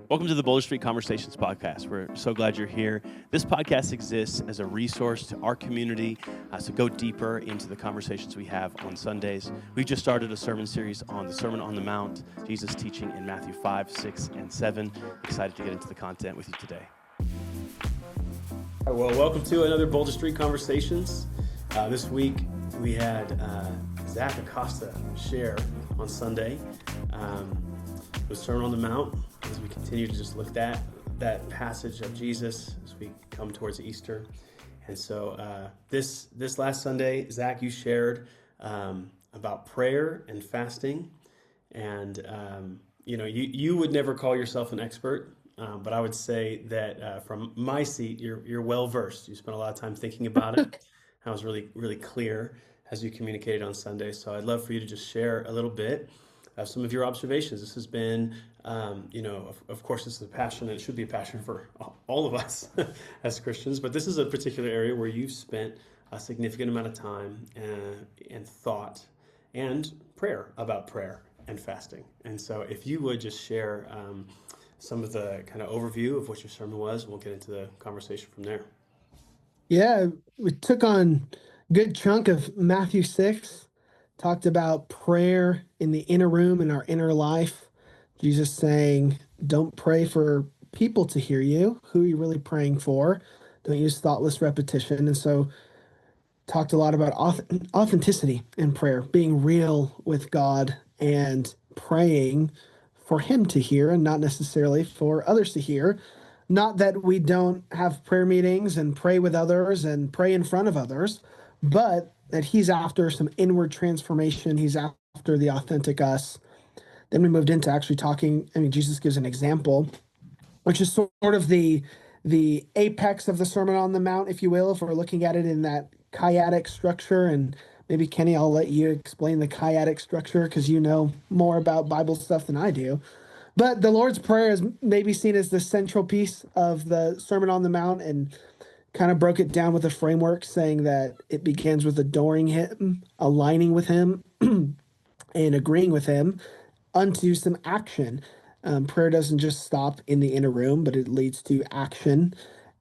Welcome to the Boulder Street Conversations podcast. We're so glad you're here. This podcast exists as a resource to our community to go deeper into the conversations we have on Sundays. We just started a sermon series on the Sermon on the Mount, Jesus teaching in Matthew 5, 6, and 7. Excited to get into the content with you today. Well, welcome to another Boulder Street Conversations. This week we had Zac Acosta share on Sunday with Sermon on the Mount, as we continue to just look at that passage of Jesus as we come towards Easter. And so this last Sunday, Zac, you shared about prayer and fasting. And, you would never call yourself an expert, but I would say that from my seat, you're well-versed. You spent a lot of time thinking about it. That was really, really clear as you communicated on Sunday. So I'd love for you to just share a little bit of some of your observations. This has been, of course, this is a passion, and it should be a passion for all of us as Christians, but this is a particular area where you've spent a significant amount of time and thought and prayer about prayer and fasting. And so if you would just share some of the kind of overview of what your sermon was, we'll get into the conversation from there. Yeah, we took on a good chunk of Matthew 6, talked about prayer in the inner room, in our inner life. Jesus saying, don't pray for people to hear you. Who are you really praying for? Don't use thoughtless repetition. And so talked a lot about authenticity in prayer, being real with God and praying for him to hear and not necessarily for others to hear. Not that we don't have prayer meetings and pray with others and pray in front of others, but that he's after some inward transformation. He's after the authentic us. Then we moved into actually talking, Jesus gives an example, which is sort of the apex of the Sermon on the Mount, if you will, if we're looking at it in that chiastic structure. And maybe, Kenny, I'll let you explain the chiastic structure because you know more about Bible stuff than I do. But the Lord's Prayer is maybe seen as the central piece of the Sermon on the Mount, and kind of broke it down with a framework saying that it begins with adoring him, aligning with him, and agreeing with him unto some action. Prayer doesn't just stop in the inner room, but it leads to action.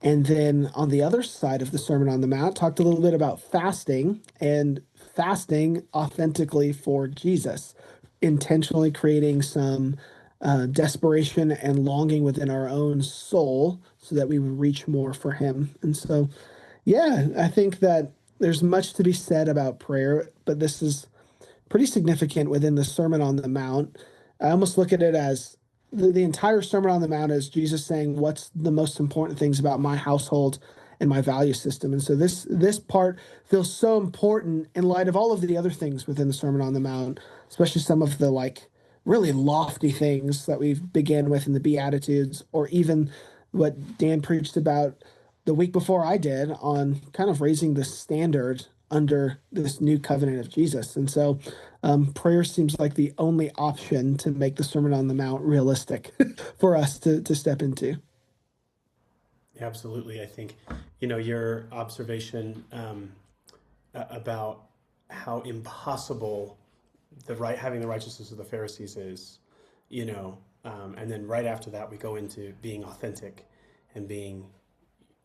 And then on the other side of the Sermon on the Mount, talked a little bit about fasting, and fasting authentically for Jesus, intentionally creating some desperation and longing within our own soul so that we would reach more for him. And so, yeah, I think that there's much to be said about prayer, but this is pretty significant within the Sermon on the Mount. I almost look at it as the entire Sermon on the Mount as Jesus saying, what's the most important things about my household and my value system? And so this part feels so important in light of all of the other things within the Sermon on the Mount, especially some of the really lofty things that we began with in the Beatitudes, or even what Dan preached about the week before I did on kind of raising the standard under this new covenant of Jesus. And so prayer seems like the only option to make the Sermon on the Mount realistic for us to step into. Absolutely. I think, your observation about how impossible having the righteousness of the Pharisees is, and then right after that, we go into being authentic and being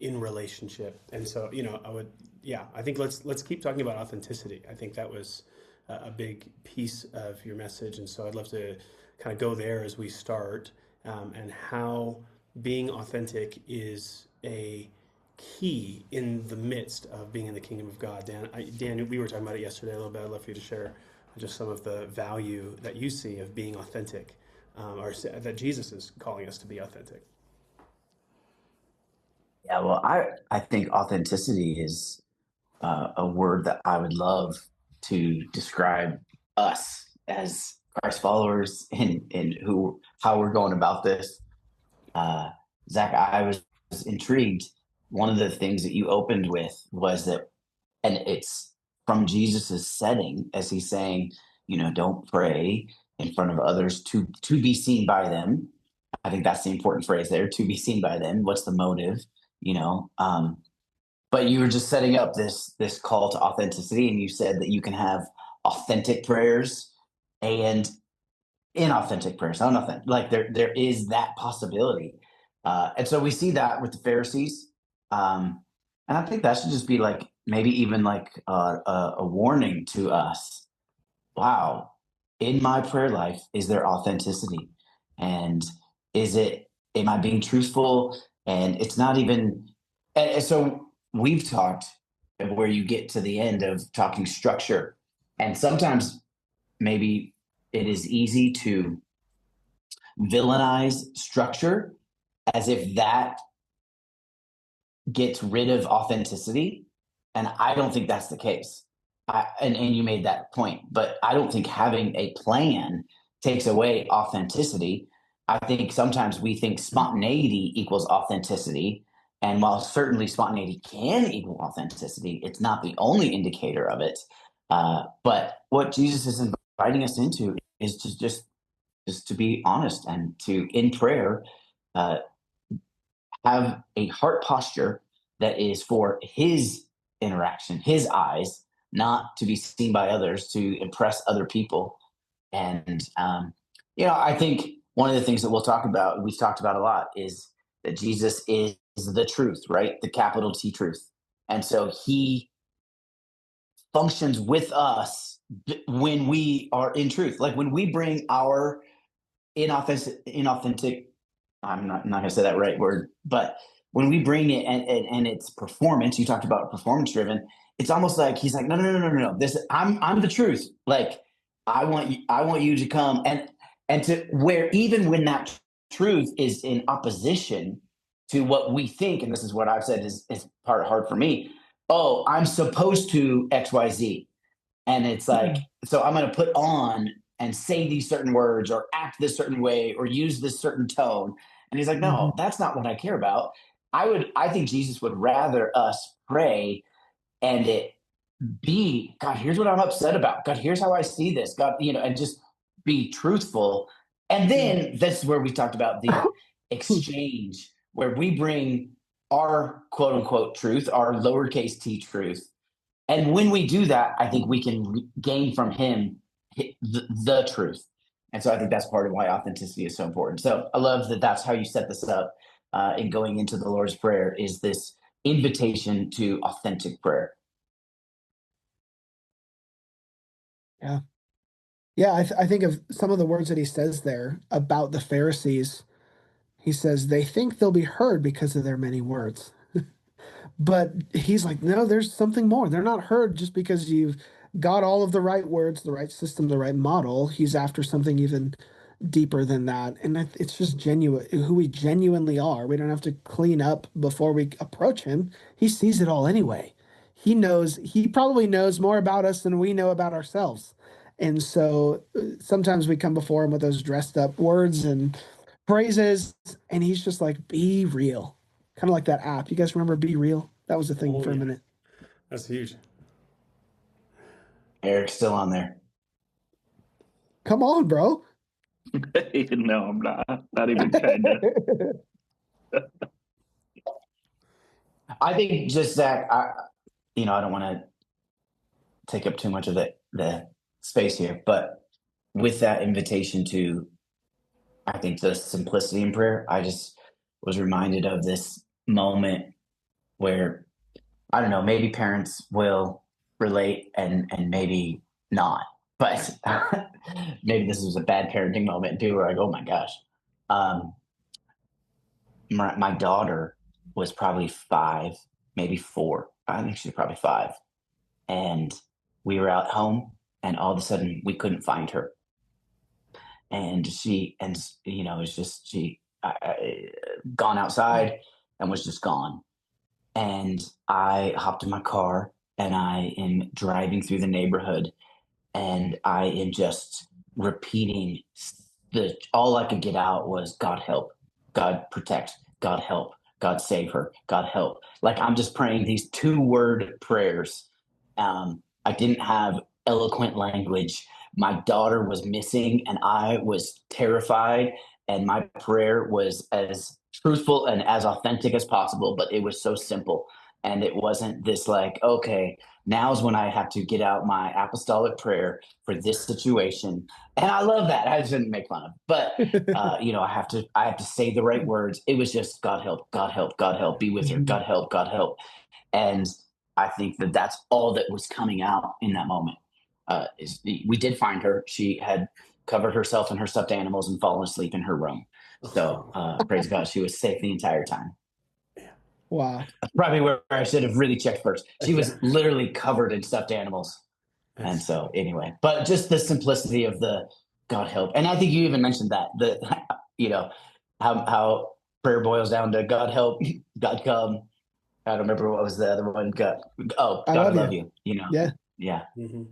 in relationship. And so, I think let's keep talking about authenticity. I think that was a big piece of your message. And so I'd love to kind of go there as we start, and how being authentic is a key in the midst of being in the kingdom of God. Dan, we were talking about it yesterday a little bit. I'd love for you to share just some of the value that you see of being authentic, or that Jesus is calling us to be authentic. Yeah, well, I think authenticity is a word that I would love to describe us as Christ followers and how we're going about this. Zac, I was intrigued. One of the things that you opened with was that, and it's from Jesus's setting, as he's saying, don't pray in front of others to be seen by them. I think that's the important phrase there, to be seen by them. What's the motive? But you were just setting up this call to authenticity, and you said that you can have authentic prayers and inauthentic prayer. So nothing like there is that possibility. And so we see that with the Pharisees. And I think that should just be like, maybe even like a warning to us. Wow. In my prayer life, is there authenticity? And am I being truthful? And it's not even, and so we've talked where you get to the end of talking structure. And sometimes maybe it is easy to villainize structure as if that gets rid of authenticity. And I don't think that's the case. And you made that point, but I don't think having a plan takes away authenticity. I think sometimes we think spontaneity equals authenticity. And while certainly spontaneity can equal authenticity, it's not the only indicator of it. But what Jesus is inviting us into is to just to be honest and to, in prayer, uh, have a heart posture that is for his interaction, his eyes, not to be seen by others, to impress other people. And, I think one of the things that we've talked about a lot, is that Jesus is the truth, right? The capital T truth. And so he functions with us when we are in truth. Like when we bring our inauthentic, I'm not going to say that right word, but when we bring it and it's performance, you talked about performance driven. It's almost like he's like, no. This I'm the truth. Like I want you to come and to where even when that truth is in opposition to what we think, and this is what I've said is part hard for me. Oh, I'm supposed to XYZ. And it's like, so I'm going to put on and say these certain words or act this certain way or use this certain tone. And he's like, no, that's not what I care about. I think Jesus would rather us pray and it be, God, here's what I'm upset about. God, here's how I see this. God, and just be truthful. And then this is where we talked about the exchange, where we bring our quote unquote truth, our lowercase t truth. And when we do that, I think we can gain from him the truth. And so I think that's part of why authenticity is so important. So I love that that's how you set this up in going into the Lord's Prayer, is this invitation to authentic prayer. Yeah. Yeah, I think of some of the words that he says there about the Pharisees. He says they think they'll be heard because of their many words. But he's like, no, there's something more. They're not heard just because you've got all of the right words, the right system, the right model. He's after something even deeper than that. And it's just genuine, who we genuinely are. We don't have to clean up before we approach him. He sees it all anyway. He probably knows more about us than we know about ourselves. And so sometimes we come before him with those dressed up words and phrases, and he's just like, be real. Kind of like that app. You guys remember Be Real? That was a thing for a minute. That's huge. Eric's still on there. Come on, bro. No, I'm not even kind of. I think just Zac, I don't want to take up too much of the space here, but with that invitation to, I think, the simplicity in prayer, I just was reminded of this moment where, I don't know, maybe parents will relate and maybe not, but maybe this was a bad parenting moment too, where I go, oh my gosh. My daughter was probably 5, maybe 4. I think she's probably 5. And we were out home and all of a sudden we couldn't find her. And it's just, she gone outside and was just gone. And I hopped in my car and I am driving through the neighborhood and I am just repeating all I could get out was, God help, God protect, God help, God save her, God help. Like I'm just praying these 2-word prayers. I didn't have eloquent language. My daughter was missing and I was terrified, and my prayer was as truthful and as authentic as possible, but it was so simple. And it wasn't this like, okay, now's when I have to get out my apostolic prayer for this situation. And I love that. I shouldn't make fun of, but I have to say the right words. It was just God help, God help, God help, be with her, Mhm. God help, God help. And I think that that's all that was coming out in that moment. We did find her. She had covered herself in her stuffed animals and fallen asleep in her room. So praise God, she was safe the entire time. Wow. That's probably where I should have really checked first. She was Yeah. literally covered in stuffed animals. And so anyway, but just the simplicity of the God help. And I think you even mentioned that, how prayer boils down to God help, God come. I don't remember what was the other one. God, I I love love you. you. Yeah. Yeah. Mm-hmm.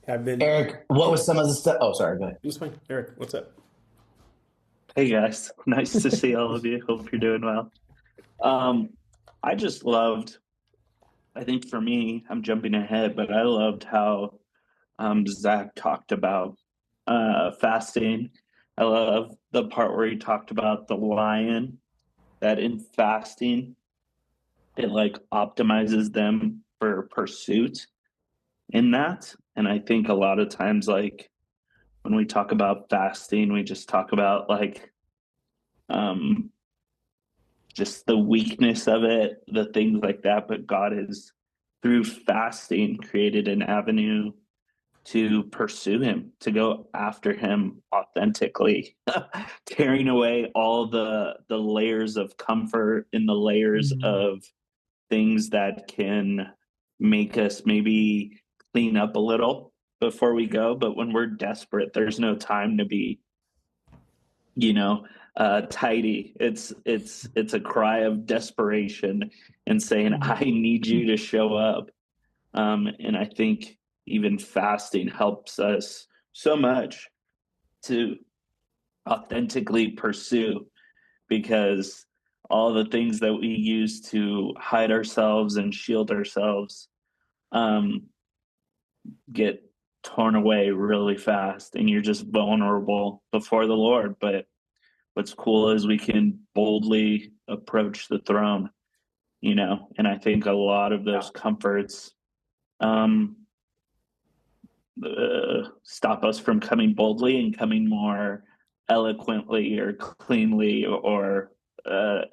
I've been. Eric, what was some of the stuff? Oh, sorry. Go ahead. It's fine. Eric, what's up? Hey guys, nice to see all of you. Hope you're doing well. I just loved, I think for me, I'm jumping ahead, but I loved how Zac talked about fasting. I love the part where he talked about the lion, that in fasting, it like optimizes them for pursuit in that. And I think a lot of times, like when we talk about fasting, we just talk about like um just the weakness of it, the things like that. But God has, through fasting, created an avenue to pursue him, to go after him authentically, tearing away all the layers of comfort and the layers Mhm. of things that can make us maybe clean up a little before we go. But when we're desperate, there's no time to be, you know, tidy. It's a cry of desperation and saying, I need you to show up. And I think even fasting helps us so much to authentically pursue, because all the things that we use to hide ourselves and shield ourselves um, get torn away really fast, and you're just vulnerable before the Lord. But what's cool is we can boldly approach the throne, and I think a lot of those comforts um, stop us from coming boldly and coming more eloquently or cleanly or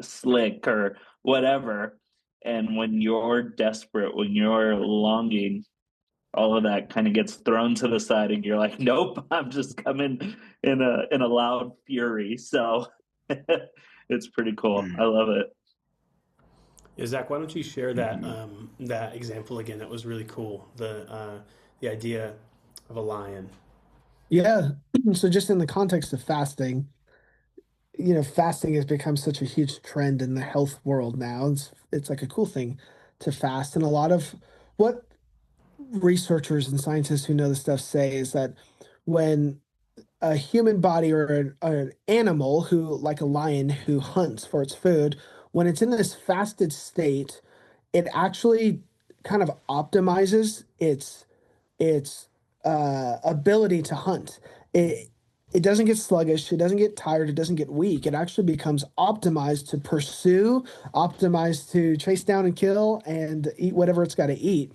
slick or whatever. And when you're desperate, when you're longing, all of that kind of gets thrown to the side, and you're like, "Nope, I'm just coming in a loud fury." So it's pretty cool. I love it. Yeah, Zac, why don't you share that Mhm. that example again? That was really cool. The idea of a lion. Yeah. So just in the context of fasting, fasting has become such a huge trend in the health world now. It's like a cool thing to fast. And a lot of what researchers and scientists who know this stuff say is that when a human body or an animal who, like a lion who hunts for its food, when it's in this fasted state, it actually kind of optimizes its ability to hunt. It doesn't get sluggish, it doesn't get tired, it doesn't get weak. It actually becomes optimized to pursue, optimized to chase down and kill and eat whatever it's got to eat.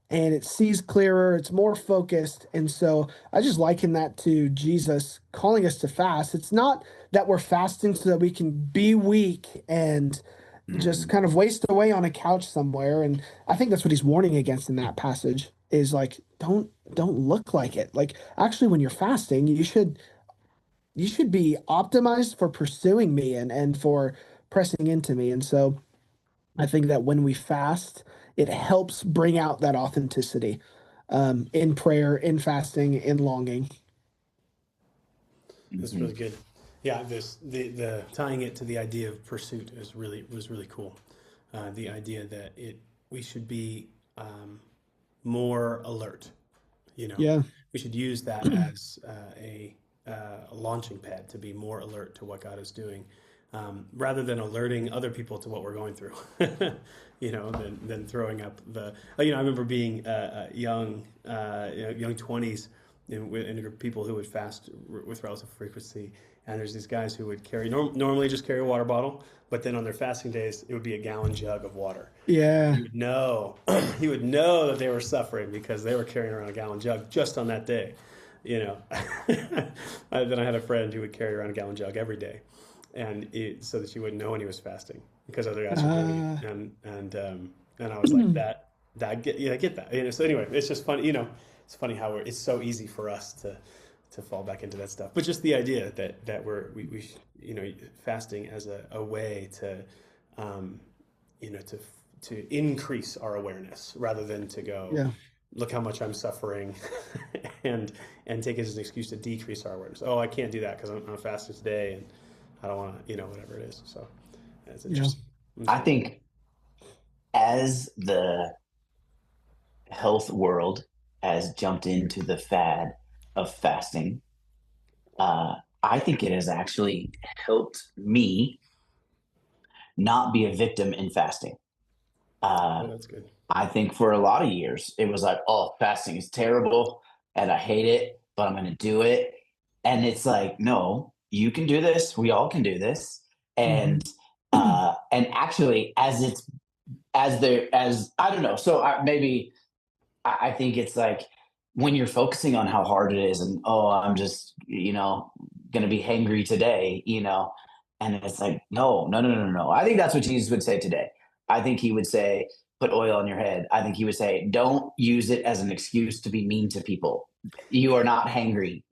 And it sees clearer, it's more focused. And so I just liken that to Jesus calling us to fast. It's not that we're fasting so that we can be weak and just Mhm. kind of waste away on a couch somewhere. And I think that's what he's warning against in that passage is like, don't look like it. Like actually when you're fasting, you should be optimized for pursuing me and for pressing into me. And so I think that when we fast, it helps bring out that authenticity in prayer, in fasting, in longing. That's Mhm. really good. Yeah, the tying it to the idea of pursuit was really cool. The idea that we should be more alert. Yeah. We should use that as a launching pad to be more alert to what God is doing, rather than alerting other people to what we're going through. Than throwing up the. I remember being young, young 20s, in a group of people who would fast with relative frequency. And there's these guys who would carry normally just carry a water bottle, but then on their fasting days it would be a gallon jug of water. Yeah. You would know, he would know that they were suffering because they were carrying around a gallon jug just on that day. Then I had a friend who would carry around a gallon jug every day, and so that you wouldn't know when he was fasting because other guys were doing it. And I was like I get that. So anyway, it's just funny. It's funny how it's so easy for us to fall back into that stuff. But just the idea that we fasting as a way to to increase our awareness rather than to go, look how much I'm suffering and take it as an excuse to decrease our awareness. Oh, I can't do that because I'm fasting today and I don't want to, whatever it is. So it's interesting. I think as the health world has jumped into the fad of fasting, I think it has actually helped me not be a victim in fasting. That's good. I think for a lot of years, it was like, oh, fasting is terrible and I hate it, but I'm going to do it. And it's like, no, you can do this. We all can do this. And, and actually I don't know. So I think it's like when you're focusing on how hard it is and, oh, I'm just, going to be hangry today, and it's like, no. I think that's what Jesus would say today. I think he would say, put oil on your head. I think he would say, don't use it as an excuse to be mean to people. You are not hangry,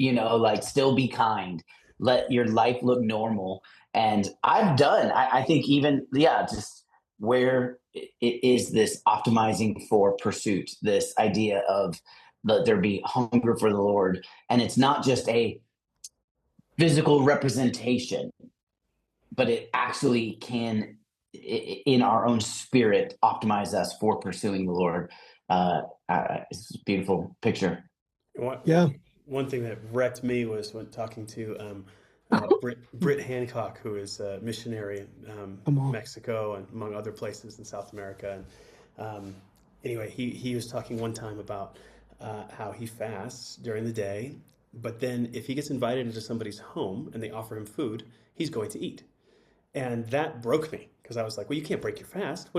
still be kind. Let your life look normal. And I think even, just where it is this optimizing for pursuit, this idea of let there be hunger for the Lord. And it's not just a physical representation, but it actually can, in our own spirit, optimize us for pursuing the Lord. It's a beautiful picture. One thing that wrecked me was when talking to Britt Hancock, who is a missionary in Mexico and among other places in South America. And anyway, he was talking one time about how he fasts during the day, but then if he gets invited into somebody's home and they offer him food, he's going to eat. And that broke me because I was like, well, you can't break your fast.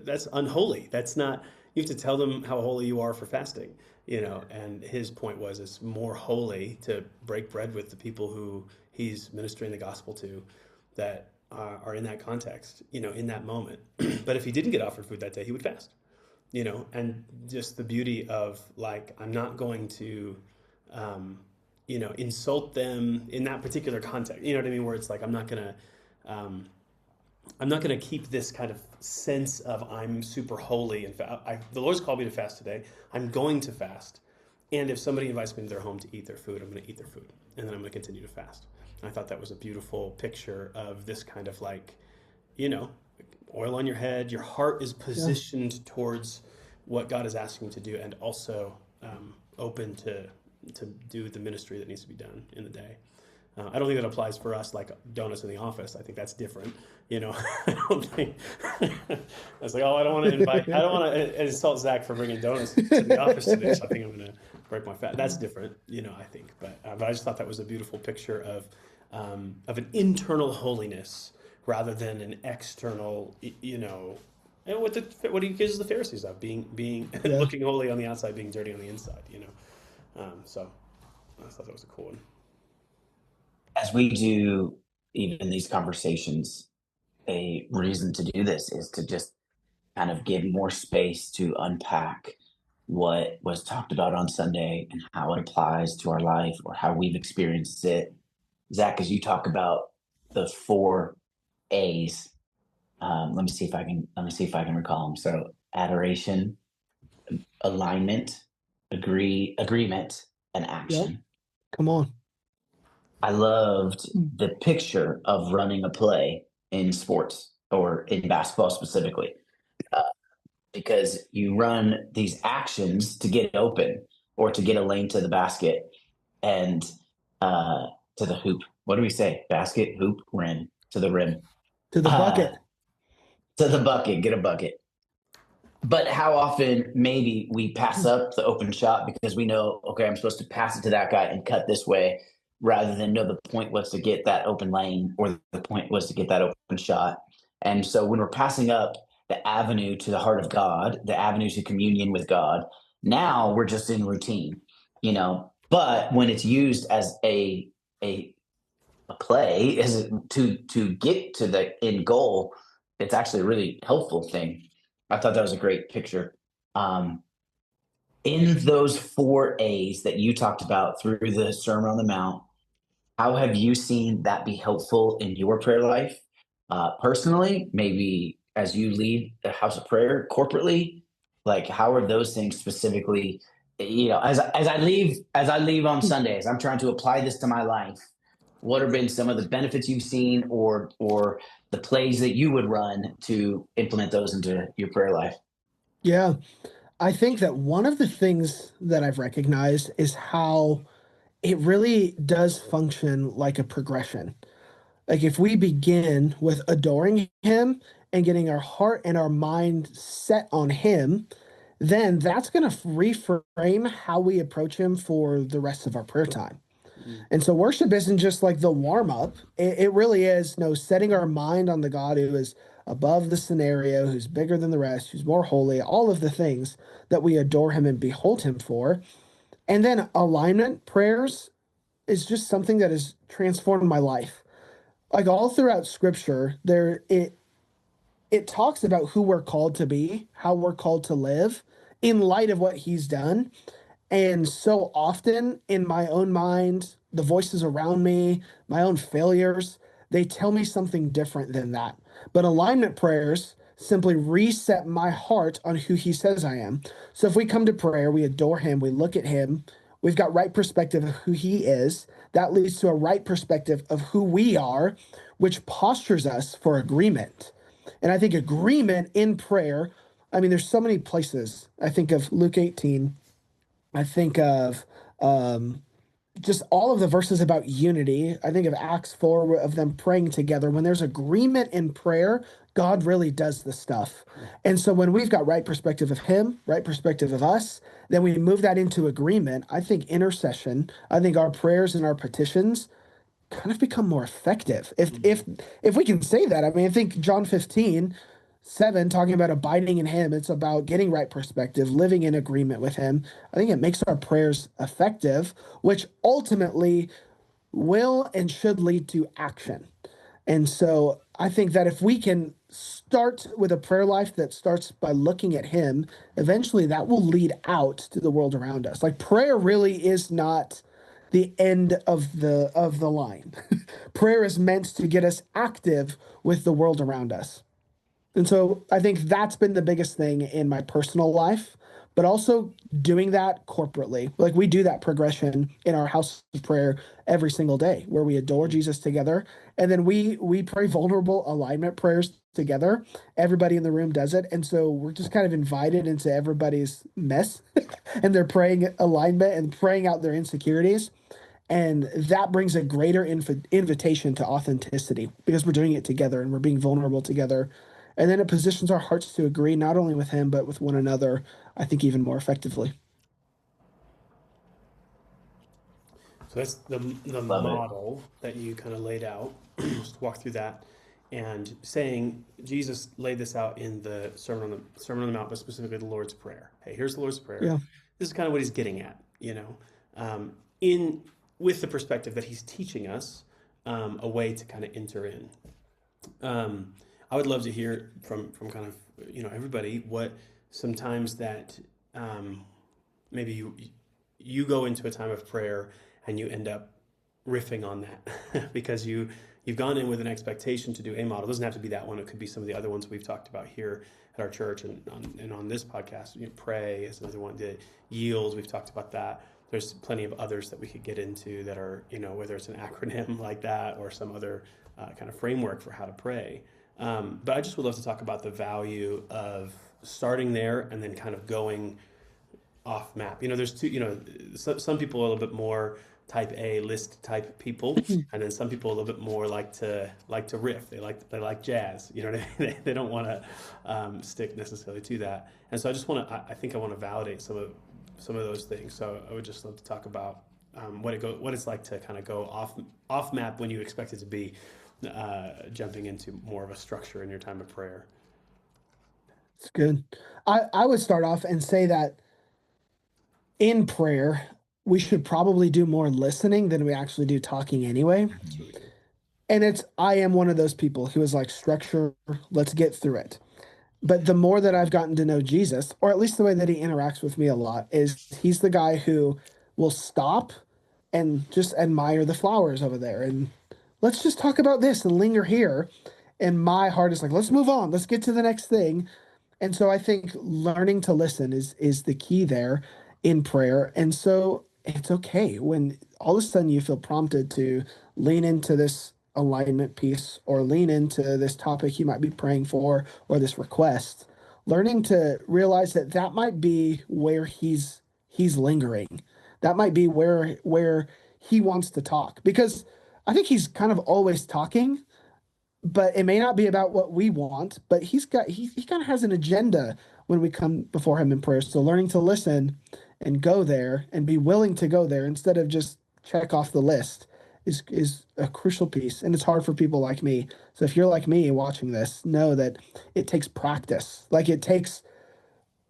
That's unholy. That's not, you have to tell them how holy you are for fasting, and his point was it's more holy to break bread with the people who he's ministering the gospel to that are in that context, in that moment. But if he didn't get offered food that day, he would fast, and just the beauty of like, I'm not going to, insult them in that particular context, you know what I mean? Where it's like, I'm not going to keep this kind of sense of I'm super holy. And the Lord's called me to fast today. I'm going to fast. And if somebody invites me to their home to eat their food, I'm going to eat their food. And then I'm going to continue to fast. And I thought that was a beautiful picture of this kind of like, oil on your head. Your heart is positioned towards what God is asking you to do, and also open to do the ministry that needs to be done in the day. I don't think that applies for us like donuts in the office. I think that's different. I don't think I was like, I don't want to insult Zach for bringing donuts to the office today. So I think I'm going to break my fast. That's different, I think. But I just thought that was a beautiful picture of an internal holiness rather than an external, and what he gives the Pharisees of being looking holy on the outside, being dirty on the inside, So I thought that was a cool one. As we do even these conversations, a reason to do this is to just kind of give more space to unpack what was talked about on Sunday and how it applies to our life or how we've experienced it. Zach, as you talk about the 4 A's, let me see if I can recall them. So adoration, alignment, agreement, and action. Yep. Come on. I loved the picture of running a play in sports or in basketball specifically, because you run these actions to get open or to get a lane to the basket and to the hoop. What do we say? Basket, hoop, rim, to the rim. To the bucket. To the bucket, get a bucket. But how often maybe we pass up the open shot because we know, okay, I'm supposed to pass it to that guy and cut this way, rather than know the point was to get that open lane, or the point was to get that open shot. And so when we're passing up the avenue to the heart of God, the avenue to communion with God, now we're just in routine, you know. But when it's used as a play, is to get to the end goal, it's actually a really helpful thing. I thought that was a great picture. Um, in those 4 A's that you talked about through the Sermon on the Mount, how have you seen that be helpful in your prayer life? Personally, maybe as you lead a house of prayer corporately, like how are those things specifically? You know, as I leave on Sundays, I'm trying to apply this to my life. What have been some of the benefits you've seen, or the plays that you would run to implement those into your prayer life? Yeah. I think that one of the things that I've recognized is how it really does function like a progression. Like if we begin with adoring him and getting our heart and our mind set on him, then that's going to reframe how we approach him for the rest of our prayer time. And so worship isn't just like the warm up. It really is, setting our mind on the God who is above the scenario, who's bigger than the rest, who's more holy, all of the things that we adore him and behold him for. And then alignment prayers is just something that has transformed my life. Like all throughout scripture, it talks about who we're called to be, how we're called to live in light of what he's done. And so often in my own mind, the voices around me, my own failures, they tell me something different than that. But alignment prayers simply reset my heart on who he says I am. So if we come to prayer, we adore him, we look at him, we've got right perspective of who he is. That leads to a right perspective of who we are, which postures us for agreement. And I think agreement in prayer, I mean, there's so many places. I think of Luke 18. I think of just all of the verses about unity. I think of Acts 4 of them praying together. When there's agreement in prayer, God really does the stuff. And so when we've got right perspective of him, right perspective of us, then we move that into agreement. I think intercession, I think our prayers and our petitions kind of become more effective. If we can say that. I mean, I think John 15:7, talking about abiding in him, it's about getting right perspective, living in agreement with him. I think it makes our prayers effective, which ultimately will and should lead to action. And so I think that if we can start with a prayer life that starts by looking at him, eventually that will lead out to the world around us. Like prayer really is not the end of the line. Prayer is meant to get us active with the world around us. And so I think that's been the biggest thing in my personal life, but also doing that corporately. Like we do that progression in our house of prayer every single day where we adore Jesus together. And then we pray vulnerable alignment prayers together. Everybody in the room does it. And so we're just kind of invited into everybody's mess and they're praying alignment and praying out their insecurities. And that brings a greater invitation to authenticity because we're doing it together and we're being vulnerable together. And then it positions our hearts to agree not only with him, but with one another, I think, even more effectively. So that's the Love it. model that you kind of laid out. Just walk through that, and saying Jesus laid this out in the Sermon on the Mount, but specifically the Lord's Prayer. Hey, here's the Lord's Prayer. Yeah. This is kind of what he's getting at, in with the perspective that he's teaching us a way to kind of enter in. I would love to hear from kind of everybody what sometimes that maybe you go into a time of prayer and you end up riffing on that because you've gone in with an expectation to do a model. It doesn't have to be that one. It could be some of the other ones we've talked about here at our church and on this podcast. Pray is another one. The yield, we've talked about that. There's plenty of others that we could get into that are, whether it's an acronym like that or some other kind of framework for how to pray. But I just would love to talk about the value of starting there and then kind of going off map. There's two, some people are a little bit more type A list type people, and then some people a little bit more like to riff. They like jazz. You know what I mean? They don't want to stick necessarily to that. And so I think I want to validate some of those things. So I would just love to talk about what it's like to kind of go off map when you expect it to be, jumping into more of a structure in your time of prayer. It's good. I would start off and say that in prayer, we should probably do more listening than we actually do talking anyway. That's really good. And I am one of those people who is like, structure, let's get through it. But the more that I've gotten to know Jesus, or at least the way that he interacts with me a lot, is he's the guy who will stop and just admire the flowers over there. And let's just talk about this and linger here. And my heart is like, let's move on. Let's get to the next thing. And so I think learning to listen is the key there in prayer. And so it's okay when all of a sudden you feel prompted to lean into this alignment piece or lean into this topic you might be praying for or this request. Learning to realize that that might be where he's lingering. That might be where he wants to talk, because I think he's kind of always talking, but it may not be about what we want, but he kind of has an agenda when we come before him in prayer. So learning to listen and go there and be willing to go there instead of just check off the list is a crucial piece. And it's hard for people like me. So if you're like me watching this, know that it takes practice. Like, it takes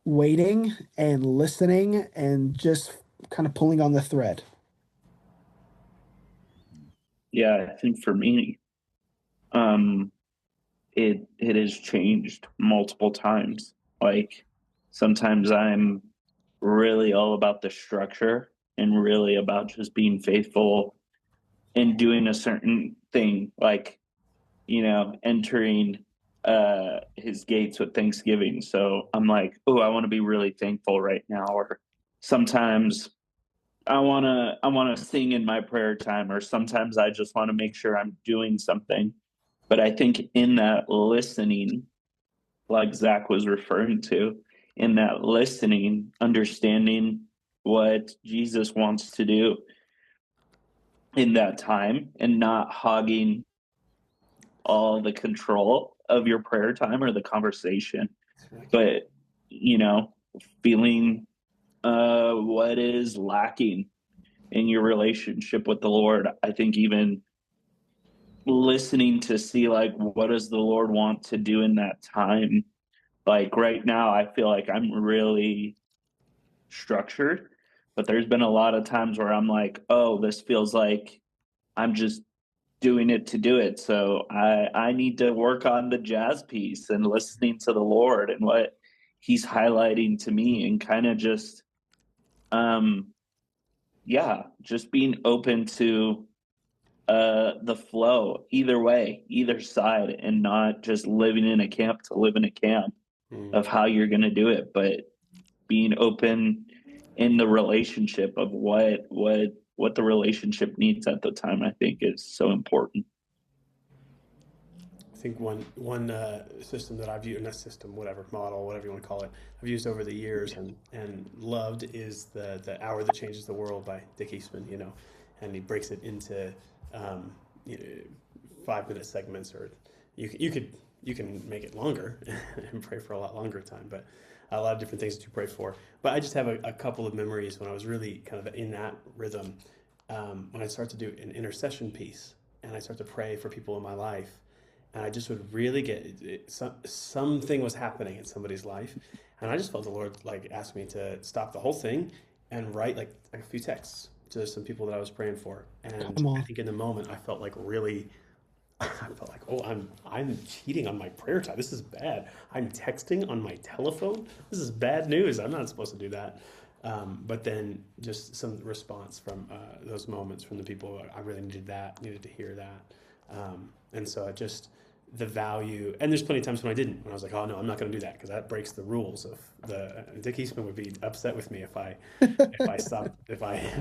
waiting and listening and just kind of pulling on the thread. Yeah, I think for me, it has changed multiple times. Like, sometimes I'm really all about the structure and really about just being faithful and doing a certain thing, like, entering his gates with thanksgiving. So I'm like, oh, I want to be really thankful right now. Or sometimes I want to sing in my prayer time, or sometimes I just want to make sure I'm doing something. But I think in that listening, like Zac was referring to, in that listening, understanding what Jesus wants to do in that time and not hogging all the control of your prayer time or the conversation, but feeling what is lacking in your relationship with the Lord. I think even listening to see, like, what does the Lord want to do in that time. Like right now, I feel like I'm really structured, but there's been a lot of times where I'm like, oh, this feels like I'm just doing it to do it. So I need to work on the jazz piece and listening to the Lord and what he's highlighting to me, and kind of just just being open to the flow either way, either side, and not just living in a camp to live in a camp of how you're going to do it, but being open in the relationship of what the relationship needs at the time, I think is so important. I think one system that I've used, not system, whatever, model, whatever you want to call it, I've used over the years and loved is the Hour That Changes the World by Dick Eastman, and he breaks it into 5-minute segments, or you can make it longer and pray for a lot longer time, but a lot of different things to pray for. But I just have a couple of memories when I was really kind of in that rhythm, when I start to do an intercession piece and I start to pray for people in my life, and I just would really get something was happening in somebody's life, and I just felt the Lord like ask me to stop the whole thing and write like a few texts to some people that I was praying for. And I think in the moment I felt like oh, I'm cheating on my prayer time. This is bad. I'm texting on my telephone. This is bad news. I'm not supposed to do that. But then just some response from those moments from the people. I really needed to hear that. And so the value, and there's plenty of times when I didn't, when I was like, oh no, I'm not going to do that because that breaks the rules of Dick Eastman would be upset with me if I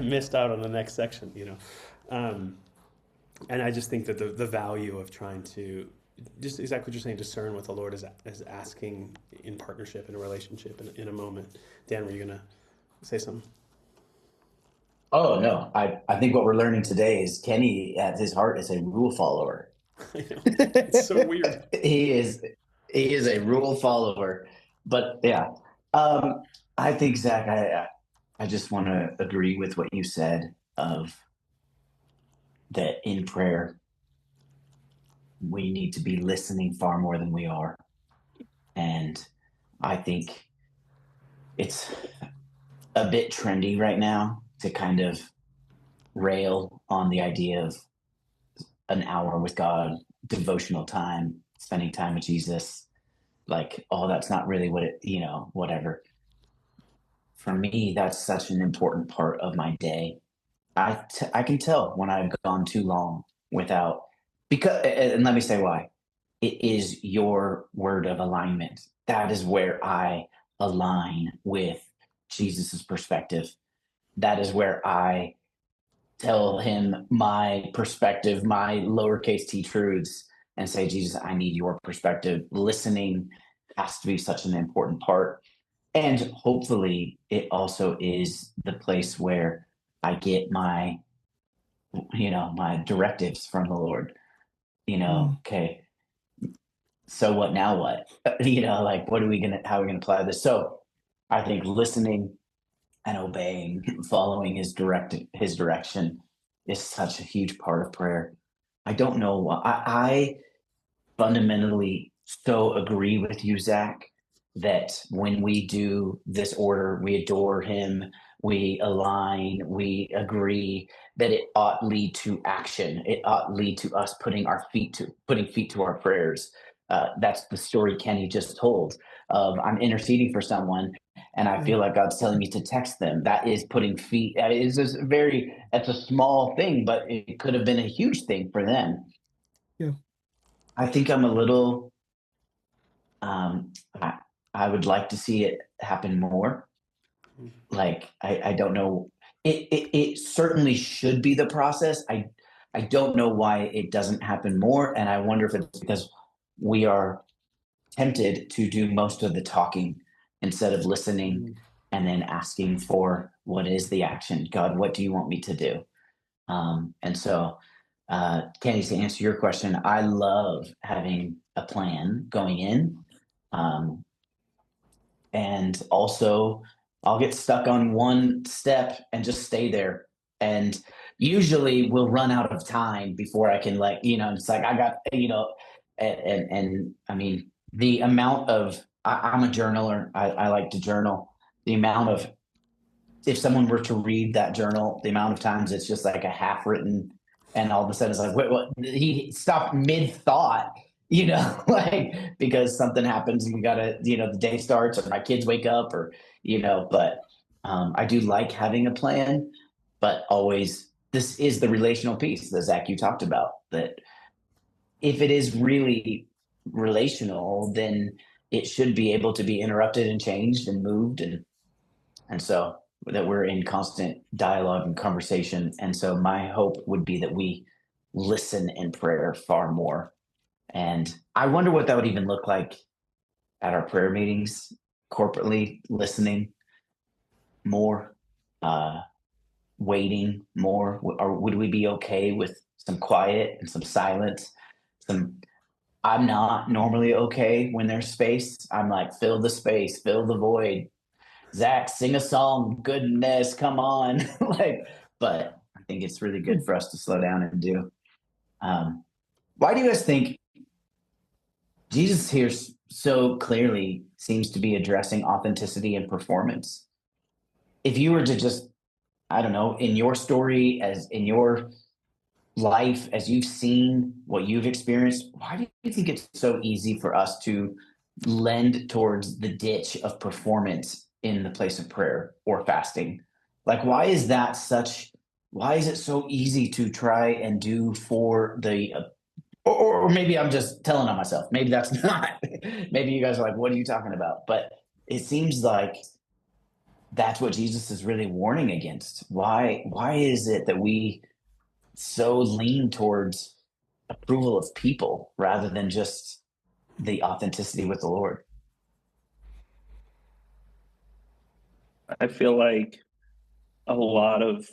missed out on the next section, and I just think that the value of trying to just exactly what you're saying, discern what the Lord is asking in partnership, in a relationship, in a moment. Dan, were you going to say something? Oh no, I think what we're learning today is Kenny at his heart is a rule follower. I know. It's so weird. He is a rule follower. But yeah, um, I think Zach, I just want to agree with what you said of that in prayer we need to be listening far more than we are, and I think it's a bit trendy right now to kind of rail on the idea of an hour with God, devotional time, spending time with Jesus. Like, oh, that's not really what it, whatever. For me, that's such an important part of my day. I can tell when I've gone too long without, because, and let me say why. It is your word of alignment. That is where I align with Jesus's perspective. That is where I tell him my perspective, my lowercase t truths, and say, Jesus, I need your perspective. Listening has to be such an important part. And hopefully, it also is the place where I get my directives from the Lord. Okay, so what now? What? Like, what are we gonna? How are we gonna apply this? So, I think listening and obeying, following his direction is such a huge part of prayer. I don't know why. I fundamentally so agree with you, Zach, that when we do this order, we adore him, we align, we agree that it ought lead to action. It ought lead to us putting feet to our prayers. That's the story Kenny just told. I'm interceding for someone, and I feel like God's telling me to text them. That is putting feet. It's a small thing, but it could have been a huge thing for them. Yeah. I think I'm a little. Um, I, I would like to see it happen more. Like I don't know. It certainly should be the process. I don't know why it doesn't happen more, and I wonder if it's because we are tempted to do most of the talking instead of listening and then asking for what is the action. God, what do you want me to do? And so, Kenny, to answer your question, I love having a plan going in. Um, and also, I'll get stuck on one step and just stay there. And usually we'll run out of time before I can, it's like I got, and I mean, the amount of, I'm a journaler, I like to journal. The amount of, if someone were to read that journal, the amount of times it's just like a half written, and all of a sudden it's like, wait, what? He stopped mid thought, like because something happens and we gotta, the day starts or my kids wake up or, but I do like having a plan, but always this is the relational piece that Zach, you talked about, that if it is really relational, then it should be able to be interrupted and changed and moved and so that we're in constant dialogue and conversation. And so my hope would be that we listen in prayer far more. And I wonder what that would even look like at our prayer meetings, corporately listening more, waiting more, or would we be okay with some quiet and some silence? I'm not normally okay when there's space. I'm like, fill the space, fill the void, Zach, sing a song. Goodness, come on. But I think it's really good for us to slow down and do. Why do you guys think Jesus here so clearly seems to be addressing authenticity and performance? If you were to just, I don't know, in your story, as in your life, as you've seen what you've experienced, why do you think it's so easy for us to lend towards the ditch of performance in the place of prayer or fasting? Like, why is it so easy to try and do for the, or maybe I'm just telling on myself. Maybe that's not, maybe you guys are like, what are you talking about? But it seems like that's what Jesus is really warning against. Why is it that we so lean towards approval of people rather than just the authenticity with the Lord? I feel like a lot of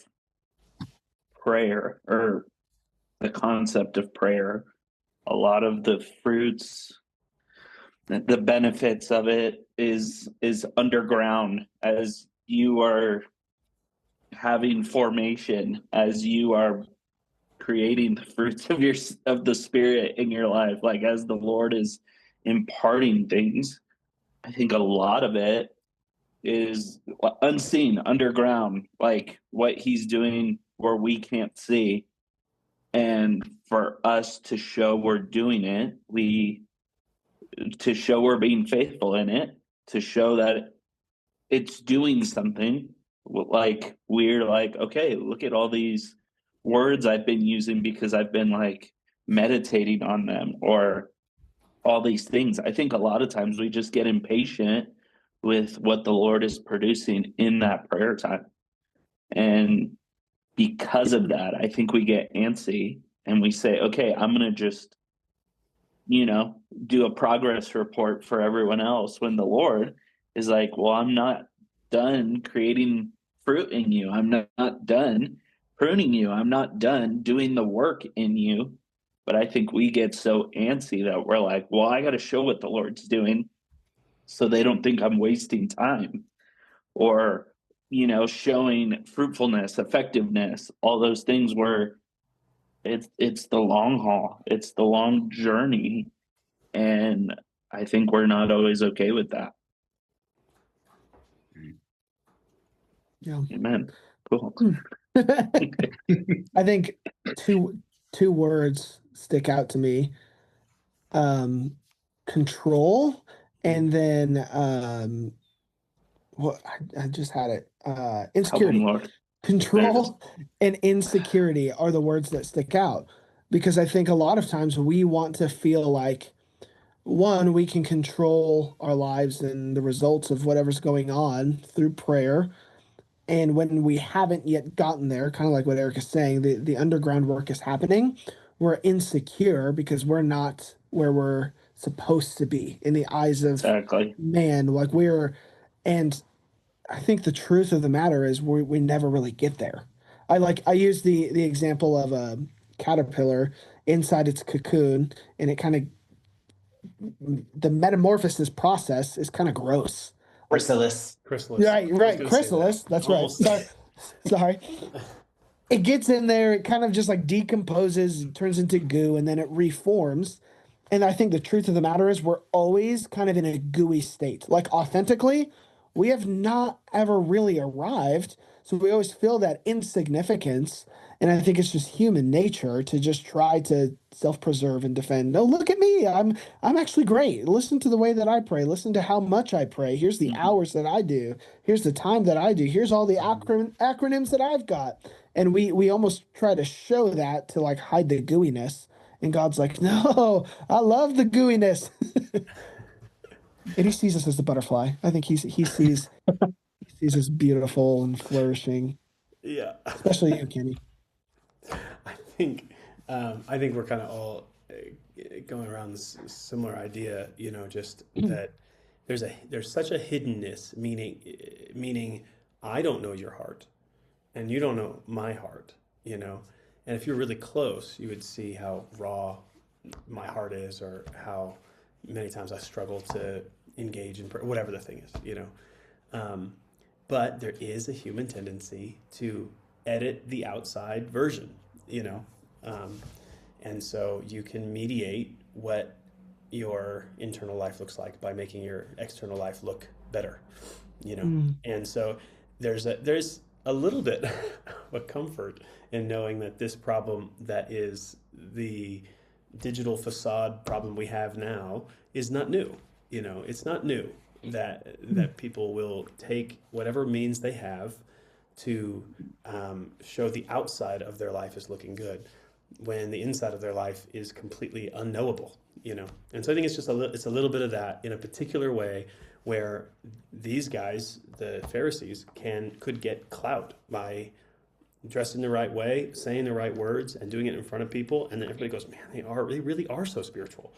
prayer or the concept of prayer, a lot of the fruits, the benefits of it is underground as you are having formation, as you are creating the fruits of the Spirit in your life, like as the Lord is imparting things. I think a lot of it is unseen, underground, like what he's doing where we can't see. And for us to show we're doing it, to show we're being faithful in it, to show that it's doing something, like we're like, okay, look at all these words I've been using because I've been like meditating on them, or all these things. I think a lot of times we just get impatient with what the Lord is producing in that prayer time. And because of that, I think we get antsy and we say, okay, I'm going to just, do a progress report for everyone else, when the Lord is like, well, I'm not done creating fruit in you. I'm not done pruning you. I'm not done doing the work in you. But I think we get so antsy that we're like, well, I got to show what the Lord's doing so they don't think I'm wasting time, or, showing fruitfulness, effectiveness, all those things where it's the long haul, it's the long journey. And I think we're not always okay with that. Yeah. Amen. Cool. I think two words stick out to me. Control, and then what I just had it. Help 'em, Insecurity. Lord. There it is. Control and insecurity are the words that stick out, because I think a lot of times we want to feel like, one, we can control our lives and the results of whatever's going on through prayer. And when we haven't yet gotten there, kind of like what Eric is saying, the underground work is happening. We're insecure because we're not where we're supposed to be in the eyes of Exactly. man. And I think the truth of the matter is we never really get there. I use the example of a caterpillar inside its cocoon, and it kind of, the metamorphosis process is kind of gross. Chrysalis. Chrysalis. Right. Chrysalis. That's Almost. right. Sorry. It gets in there, it kind of just like decomposes, turns into goo, and then it reforms. And I think the truth of the matter is we're always kind of in a gooey state. Like authentically, we have not ever really arrived. So we always feel that insignificance. And I think it's just human nature to just try to self-preserve and defend. No, look at me. I'm actually great. Listen to the way that I pray. Listen to how much I pray. Here's the hours that I do. Here's the time that I do. Here's all the acronyms that I've got. And we almost try to show that to like hide the gooiness. And God's like, no, I love the gooiness. And he sees us as the butterfly. I think he sees us beautiful and flourishing. Yeah. Especially you, Kenny. I think we're kind of all going around this similar idea, just that there's such a hiddenness, meaning I don't know your heart and you don't know my heart, and if you're really close, you would see how raw my heart is, or how many times I struggle to engage in prayer, whatever the thing is, but there is a human tendency to edit the outside version, and so you can mediate what your internal life looks like by making your external life look better, and so there's a little bit of a comfort in knowing that this problem that is the digital facade problem we have now is not new. It's not new that people will take whatever means they have to show the outside of their life is looking good, when the inside of their life is completely unknowable, And so I think it's just it's a little bit of that in a particular way, where these guys, the Pharisees, could get clout by dressing the right way, saying the right words, and doing it in front of people, and then everybody goes, man, they really are so spiritual.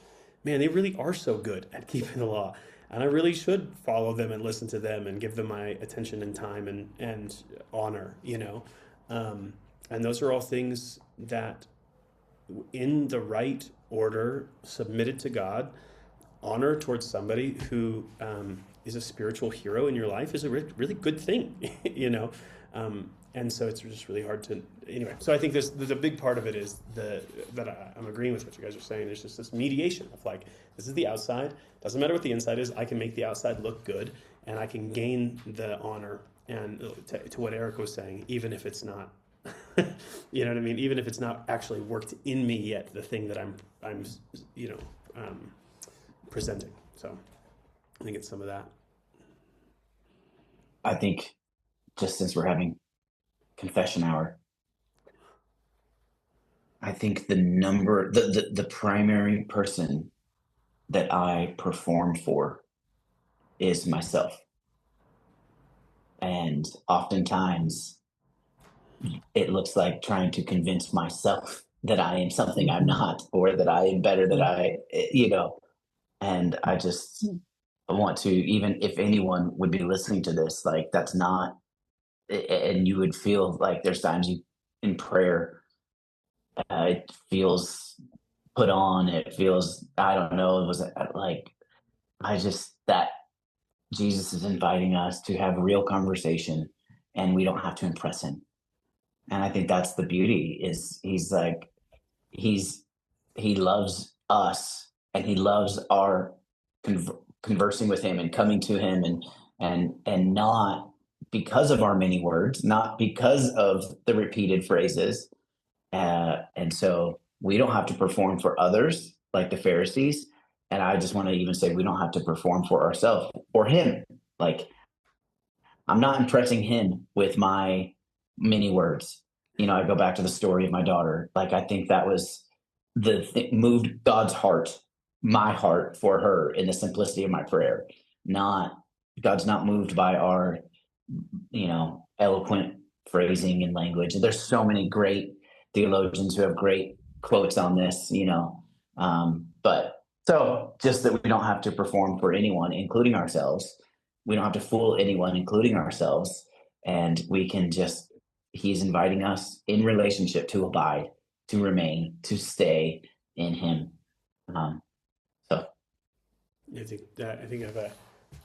Man, they really are so good at keeping the law. And I really should follow them and listen to them and give them my attention and time and honor, And those are all things that, in the right order, submitted to God, honor towards somebody who is a spiritual hero in your life is a really good thing, you know. And so it's just really hard to, anyway. So I think there's a big part of it is I'm agreeing with what you guys are saying. There's just this mediation of like, this is the outside. Doesn't matter what the inside is. I can make the outside look good, and I can gain the honor. And to what Eric was saying, even if it's not, you know what I mean. Even if it's not actually worked in me yet, the thing that I'm presenting. So I think it's some of that. I think just since we're having confession hour, I think the primary person that I perform for is myself. And oftentimes it looks like trying to convince myself that I am something I'm not, or that I am better than and I just want to, even if anyone would be listening to this, like that's not, and you would feel like there's times in prayer, it feels put on, it feels, I don't know, it was like, that Jesus is inviting us to have real conversation, and we don't have to impress him. And I think that's the beauty, is he loves us, and he loves our conversing with him and coming to him, and not because of our many words, not because of the repeated phrases. And so we don't have to perform for others like the Pharisees. And I just want to even say, we don't have to perform for ourselves or him. Like, I'm not impressing him with my many words. I go back to the story of my daughter. Like, I think that was moved God's heart, my heart for her, in the simplicity of my prayer. God's not moved by our, eloquent phrasing and language. There's so many great theologians who have great quotes on this, but so just that we don't have to perform for anyone, including ourselves. We don't have to fool anyone, including ourselves. And we can just, he's inviting us in relationship to abide, to remain, to stay in him. So I think I have a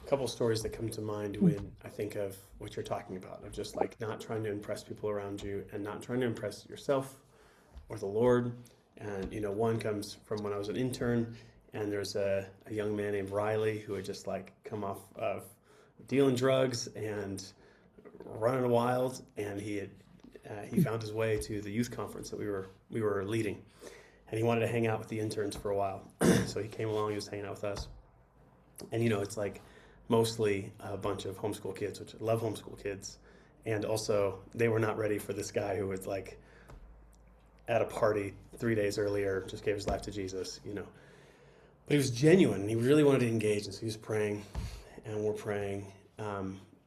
couple stories that come to mind when I think of what you're talking about, of just like not trying to impress people around you and not trying to impress yourself or the Lord. And, one comes from when I was an intern, and there's a young man named Riley who had just like come off of dealing drugs and running wild, and he found his way to the youth conference that we were leading, and he wanted to hang out with the interns for a while. So he came along, he was hanging out with us, and it's like mostly a bunch of homeschool kids, which I love homeschool kids, and also they were not ready for this guy who was like at a party 3 days earlier, just gave his life to Jesus, But he was genuine, and he really wanted to engage, and so he was praying, and we're praying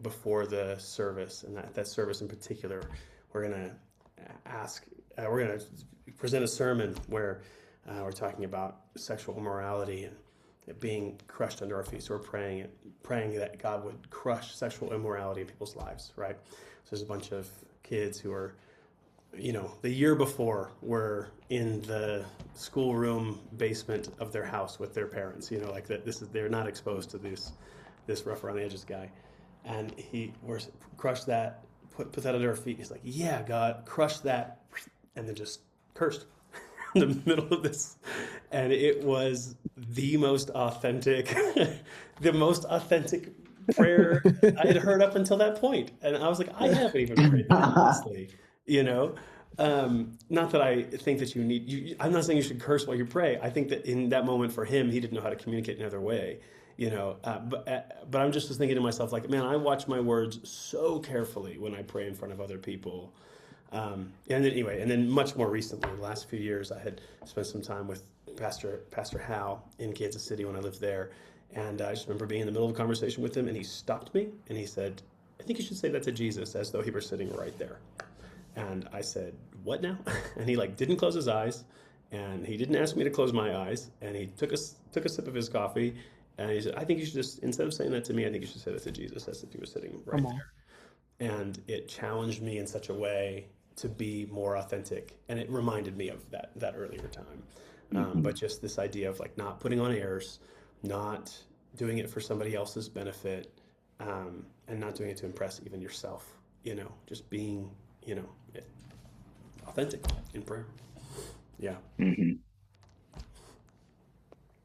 before the service, and that service in particular, we're going to present a sermon where we're talking about sexual immorality and it being crushed under our feet. So we're praying that God would crush sexual immorality in people's lives, right? So there's a bunch of kids who are, the year before were in the schoolroom basement of their house with their parents, like that. They're not exposed to this rough around the edges guy. And he crushed that, put that under our feet. He's like, yeah, God, crush that. And then just cursed in the middle of this. And it was the most authentic prayer I had heard up until that point. And I was like, I haven't even prayed that honestly, Not that I think that I'm not saying you should curse while you pray. I think that in that moment for him, he didn't know how to communicate another way, but I'm just thinking to myself, like, man, I watch my words so carefully when I pray in front of other people. And then much more recently, the last few years, I had spent some time with Pastor Hal in Kansas City when I lived there. And I just remember being in the middle of a conversation with him, and he stopped me and he said, I think you should say that to Jesus, as though he were sitting right there. And I said, what now? And he didn't close his eyes, and he didn't ask me to close my eyes. And he took a sip of his coffee, and he said, I think you should just, instead of saying that to me, I think you should say that to Jesus, as if he was sitting right there. And it challenged me in such a way to be more authentic. And it reminded me of that earlier time. Mhm. But just this idea of like not putting on airs, not doing it for somebody else's benefit, and not doing it to impress even yourself, just being, authentic in prayer. Yeah. Mhm.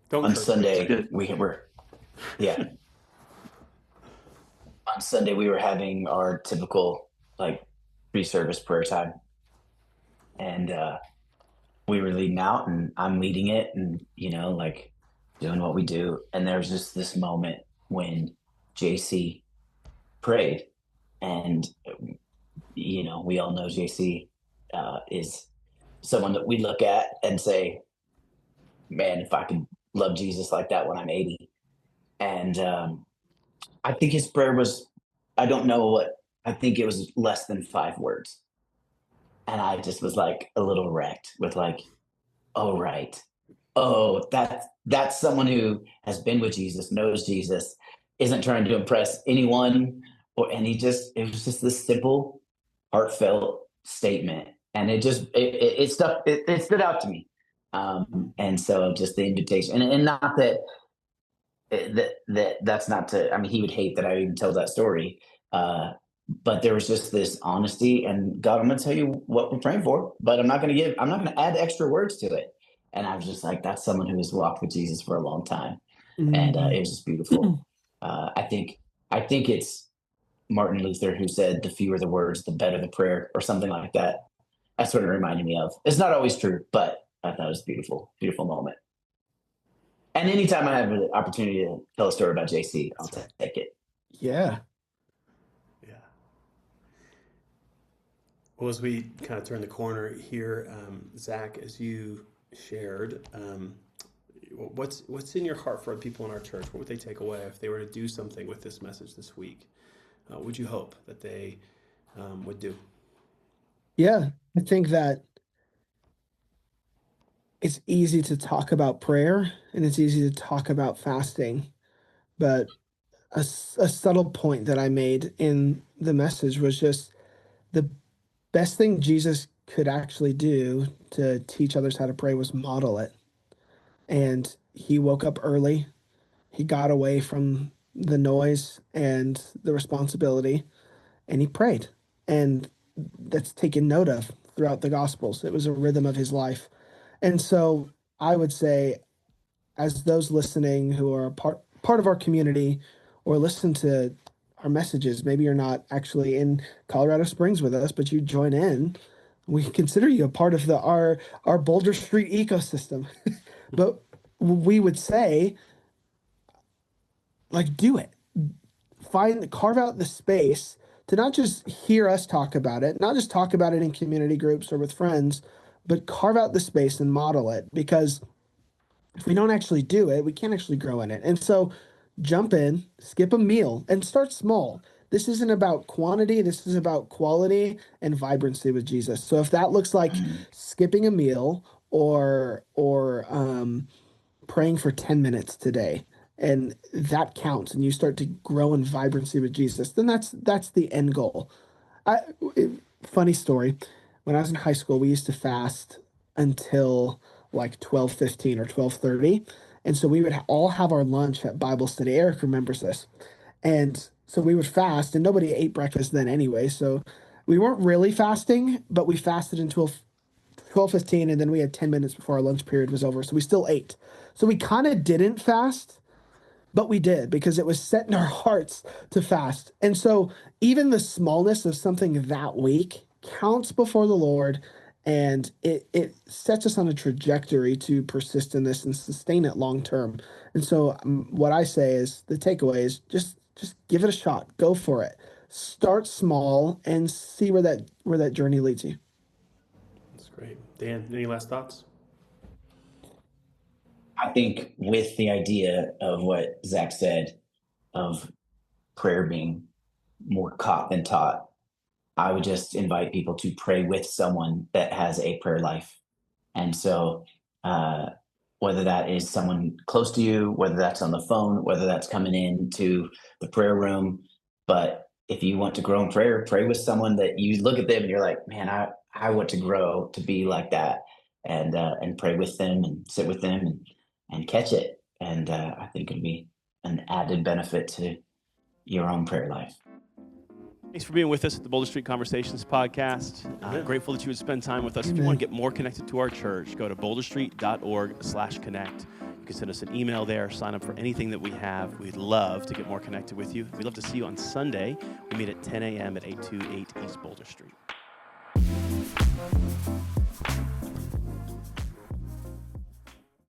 Don't On curse. Sunday, good. we were, yeah. On Sunday, we were having our typical like pre-service prayer time, and we were leading out, and I'm leading it, and like doing what we do. And there was just this moment when JC prayed, and we all know JC is someone that we look at and say, "Man, if I could love Jesus like that when I'm 80." And I think his prayer was, I don't know what, I think it was less than 5 words. And I just was like a little wrecked with like, oh, right. Oh, that's someone who has been with Jesus, knows Jesus, isn't trying to impress anyone. And it was just this simple, heartfelt statement. And it stood out to me. And so just the invitation, and not that that's not to, I mean, he would hate that I even tell that story. But there was just this honesty, and God, I'm going to tell you what we're praying for, but I'm not going to add extra words to it. And I was just like, that's someone who has walked with Jesus for a long time. And it was just beautiful. I think it's Martin Luther who said, the fewer the words, the better the prayer, or something like that. That's what it reminded me of. It's not always true, but I thought it was a beautiful, beautiful moment. And anytime I have an opportunity to tell a story about JC, I'll take it. Yeah. Yeah. Well, as we kind of turn the corner here, Zac, as you shared, what's in your heart for people in our church? What would they take away if they were to do something with this message this week? What would you hope that they would do? Yeah. I think that it's easy to talk about prayer and it's easy to talk about fasting, but a subtle point that I made in the message was just the best thing Jesus could actually do to teach others how to pray was model it. And he woke up early. He got away from the noise and the responsibility, and he prayed. And that's taken note of throughout the Gospels. It was a rhythm of his life. And so I would say, as those listening who are part of our community or listen to our messages, maybe you're not actually in Colorado Springs with us, but you join in. We consider you a part of our Boulder Street ecosystem. But we would say, like, do it. Carve out the space to not just hear us talk about it, not just talk about it in community groups or with friends, but carve out the space and model it, because if we don't actually do it, we can't actually grow in it. And so jump in, skip a meal, and start small. This isn't about quantity, this is about quality and vibrancy with Jesus. So if that looks like skipping a meal or praying for 10 minutes today, and that counts, and you start to grow in vibrancy with Jesus, then that's the end goal. I, Funny story. When I was in high school, we used to fast until like 12:15 or 12:30. And so we would all have our lunch at Bible study. Eric remembers this. And so we would fast, and nobody ate breakfast then anyway. So we weren't really fasting, but we fasted until 12:15, and then we had 10 minutes before our lunch period was over. So we still ate. So we kind of didn't fast, but we did because it was set in our hearts to fast. And so even the smallness of something that week counts before the Lord, and it sets us on a trajectory to persist in this and sustain it long term. And so what I say is the takeaway is just give it a shot. Go for it. Start small and see where that journey leads you. That's great. Dan, any last thoughts? I think with the idea of what Zac said of prayer being more caught than taught, I would just invite people to pray with someone that has a prayer life. And so, whether that is someone close to you, whether that's on the phone, whether that's coming into the prayer room, but if you want to grow in prayer, pray with someone that you look at them and you're like, man, I want to grow to be like that, and pray with them and sit with them and catch it. And I think it'd be an added benefit to your own prayer life. Thanks for being with us at the Boulder Street Conversations podcast. Grateful that you would spend time with us. If you want to get more connected to our church, go to boulderstreet.org/connect. You can send us an email there, sign up for anything that we have. We'd love to get more connected with you. We'd love to see you on Sunday. We meet at 10 a.m. at 828 East Boulder Street.